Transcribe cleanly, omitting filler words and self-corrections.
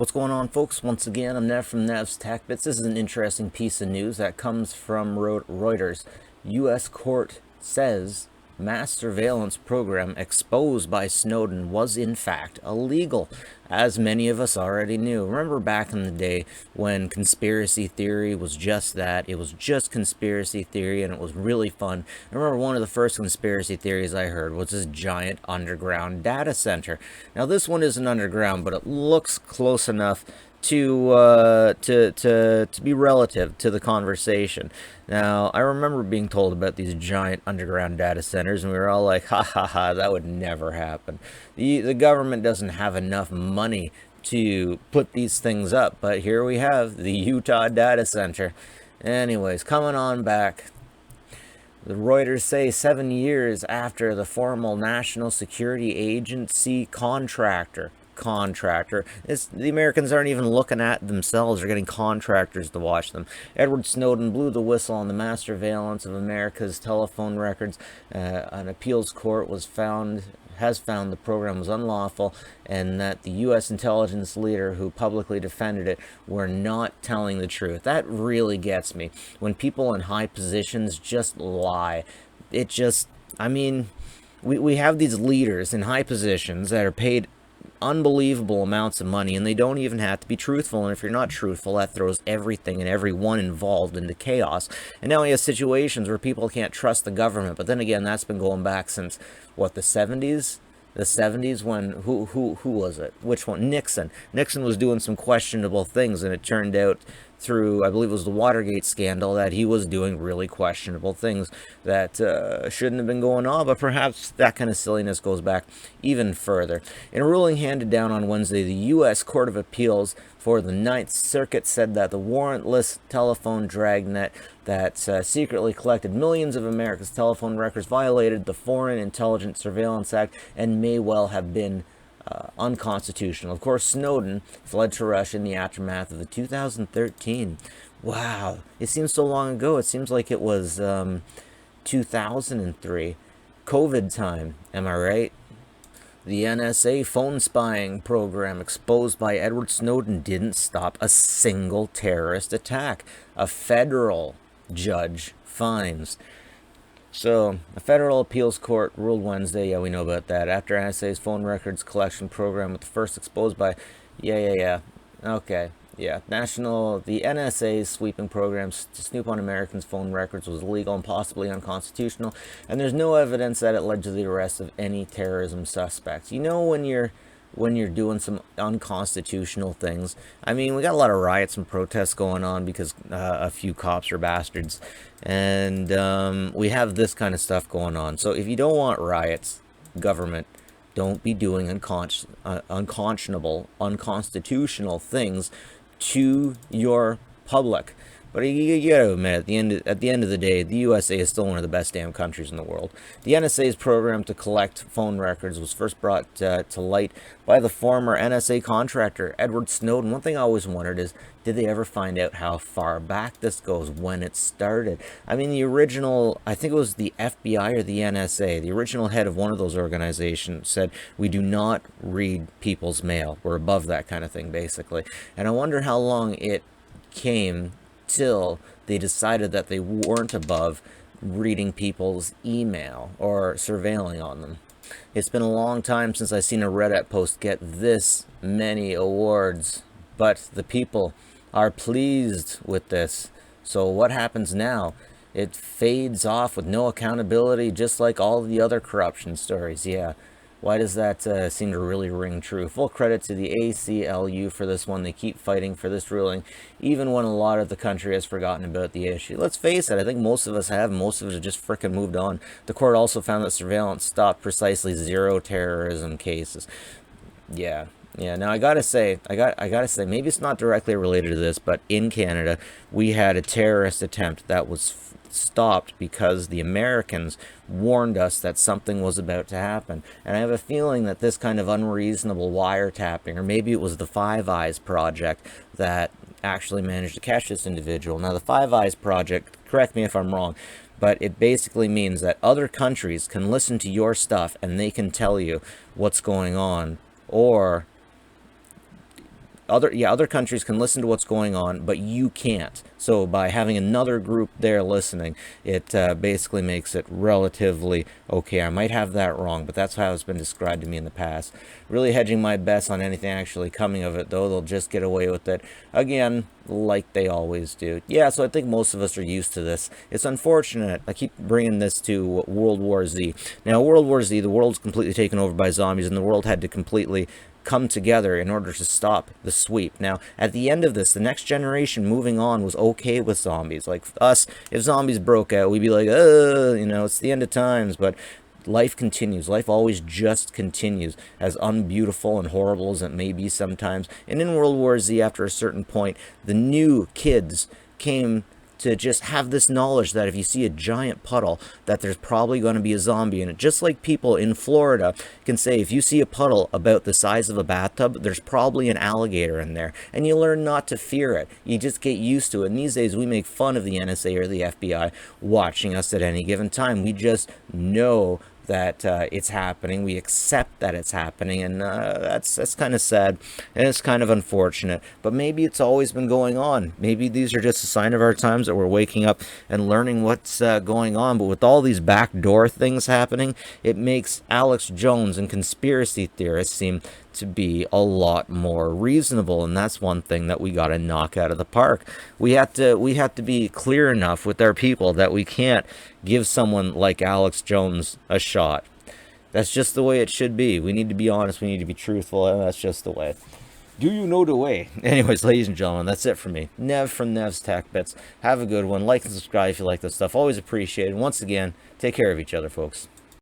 What's going on, folks? Once again, I'm Nev from Nev's Tech Bits. This is an interesting piece of news that comes from Reuters. U.S. court says mass surveillance program exposed by Snowden was in fact illegal, as many of us already knew. Remember back in the day when conspiracy theory was just that? It was just conspiracy theory, and it was really fun. I remember one of the first conspiracy theories I heard was this giant underground data center. Now this one isn't underground, but it looks close enough to be relative to the conversation. Now, I remember being told about these giant underground data centers, and we were all like, ha ha ha, that would never happen. The government doesn't have enough money to put these things up, but here we have the Utah data center. Anyways, coming on back. The Reuters say 7 years after the formal National Security Agency contractor, the Americans aren't even looking at themselves. They're getting contractors to watch them. Edward Snowden blew the whistle on the mass surveillance of America's telephone records. An appeals court has found the program was unlawful, and that the U.S. intelligence leader who publicly defended it were not telling the truth. That really gets me. When people in high positions just lie. We have these leaders in high positions that are paid unbelievable amounts of money, and they don't even have to be truthful. And if you're not truthful, that throws everything and everyone involved into chaos. And now we have situations where people can't trust the government. But then again, that's been going back since what, the 70s? The 70s, when who was it? Which one? Nixon was doing some questionable things, and it turned out through, I believe it was the Watergate scandal, that he was doing really questionable things that shouldn't have been going on. But perhaps that kind of silliness goes back even further. In a ruling handed down on Wednesday, the U.S. Court of Appeals for the Ninth Circuit said that the warrantless telephone dragnet that secretly collected millions of America's telephone records violated the Foreign Intelligence Surveillance Act and may well have been unconstitutional. Of course, Snowden fled to Russia in the aftermath of the 2013. Wow, it seems so long ago. It seems like it was 2003. COVID time, am I right? The NSA phone spying program exposed by Edward Snowden didn't stop a single terrorist attack. A federal judge finds. So, a federal appeals court ruled Wednesday, yeah, we know about that, after NSA's phone records collection program was first exposed by, the NSA's sweeping programs to snoop on Americans' phone records was illegal and possibly unconstitutional, and there's no evidence that it led to the arrest of any terrorism suspects. You know, when you're doing some unconstitutional things. I mean, we got a lot of riots and protests going on because a few cops are bastards. And we have this kind of stuff going on. So if you don't want riots, government, don't be doing unconscionable, unconstitutional things to your public. But you gotta admit, at the end of the day, the USA is still one of the best damn countries in the world. The NSA's program to collect phone records was first brought to light by the former NSA contractor, Edward Snowden. One thing I always wondered is, did they ever find out how far back this goes, when it started? I mean, the original, I think it was the FBI or the NSA, the original head of one of those organizations said, we do not read people's mail. We're above that kind of thing, basically. And I wonder how long it came till they decided that they weren't above reading people's email or surveilling on them. It's been a long time since I've seen a Reddit post get this many awards, but the people are pleased with this. So what happens now? It fades off with no accountability, just like all the other corruption stories. Yeah. Why does that seem to really ring true? Full credit to the ACLU for this one. They keep fighting for this ruling, even when a lot of the country has forgotten about the issue. Let's face it, I think most of us have. Most of us have just frickin' moved on. The court also found that surveillance stopped precisely 0 terrorism cases. Yeah. Now I gotta say, maybe it's not directly related to this, but in Canada, we had a terrorist attempt that was stopped because the Americans warned us that something was about to happen. And I have a feeling that this kind of unreasonable wiretapping, or maybe it was the Five Eyes project that actually managed to catch this individual. Now, the Five Eyes project, correct me if I'm wrong, but it basically means that other countries can listen to your stuff and they can tell you what's going on, or other countries can listen to what's going on, but you can't. So by having another group there listening, it basically makes it relatively okay. I might have that wrong, but that's how it's been described to me in the past. Really hedging my bets on anything actually coming of it, though. They'll just get away with it again, like they always do. Yeah, so I think most of us are used to this. It's unfortunate. I keep bringing this to World War Z. Now, World War Z, the world's completely taken over by zombies, and the world had to completely come together in order to stop the sweep. Now, at the end of this, the next generation moving on was okay with zombies. Like us, if zombies broke out, we'd be like, it's the end of times. But life continues. Life always just continues, as unbeautiful and horrible as it may be sometimes. And in World War Z, after a certain point, the new kids came to just have this knowledge that if you see a giant puddle, that there's probably going to be a zombie in it. Just like people in Florida can say, if you see a puddle about the size of a bathtub, there's probably an alligator in there. And you learn not to fear it. You just get used to it. And these days, we make fun of the NSA or the FBI watching us at any given time. We just know that it's happening. We accept that it's happening, and that's kind of sad, and it's kind of unfortunate. But maybe it's always been going on. Maybe these are just a sign of our times, that we're waking up and learning what's going on. But with all these backdoor things happening, it makes Alex Jones and conspiracy theorists seem to be a lot more reasonable, and that's one thing that we got to knock out of the park. We have to be clear enough with our people that we can't give someone like Alex Jones a shot. That's just the way it should be. We need to be honest, we need to be truthful, and that's just the way. Do you know the way? Anyways, ladies and gentlemen, that's it for me. Nev from Nev's Tech Bits. Have a good one. Like and subscribe if you like this stuff. Always appreciated. Once again, take care of each other, folks.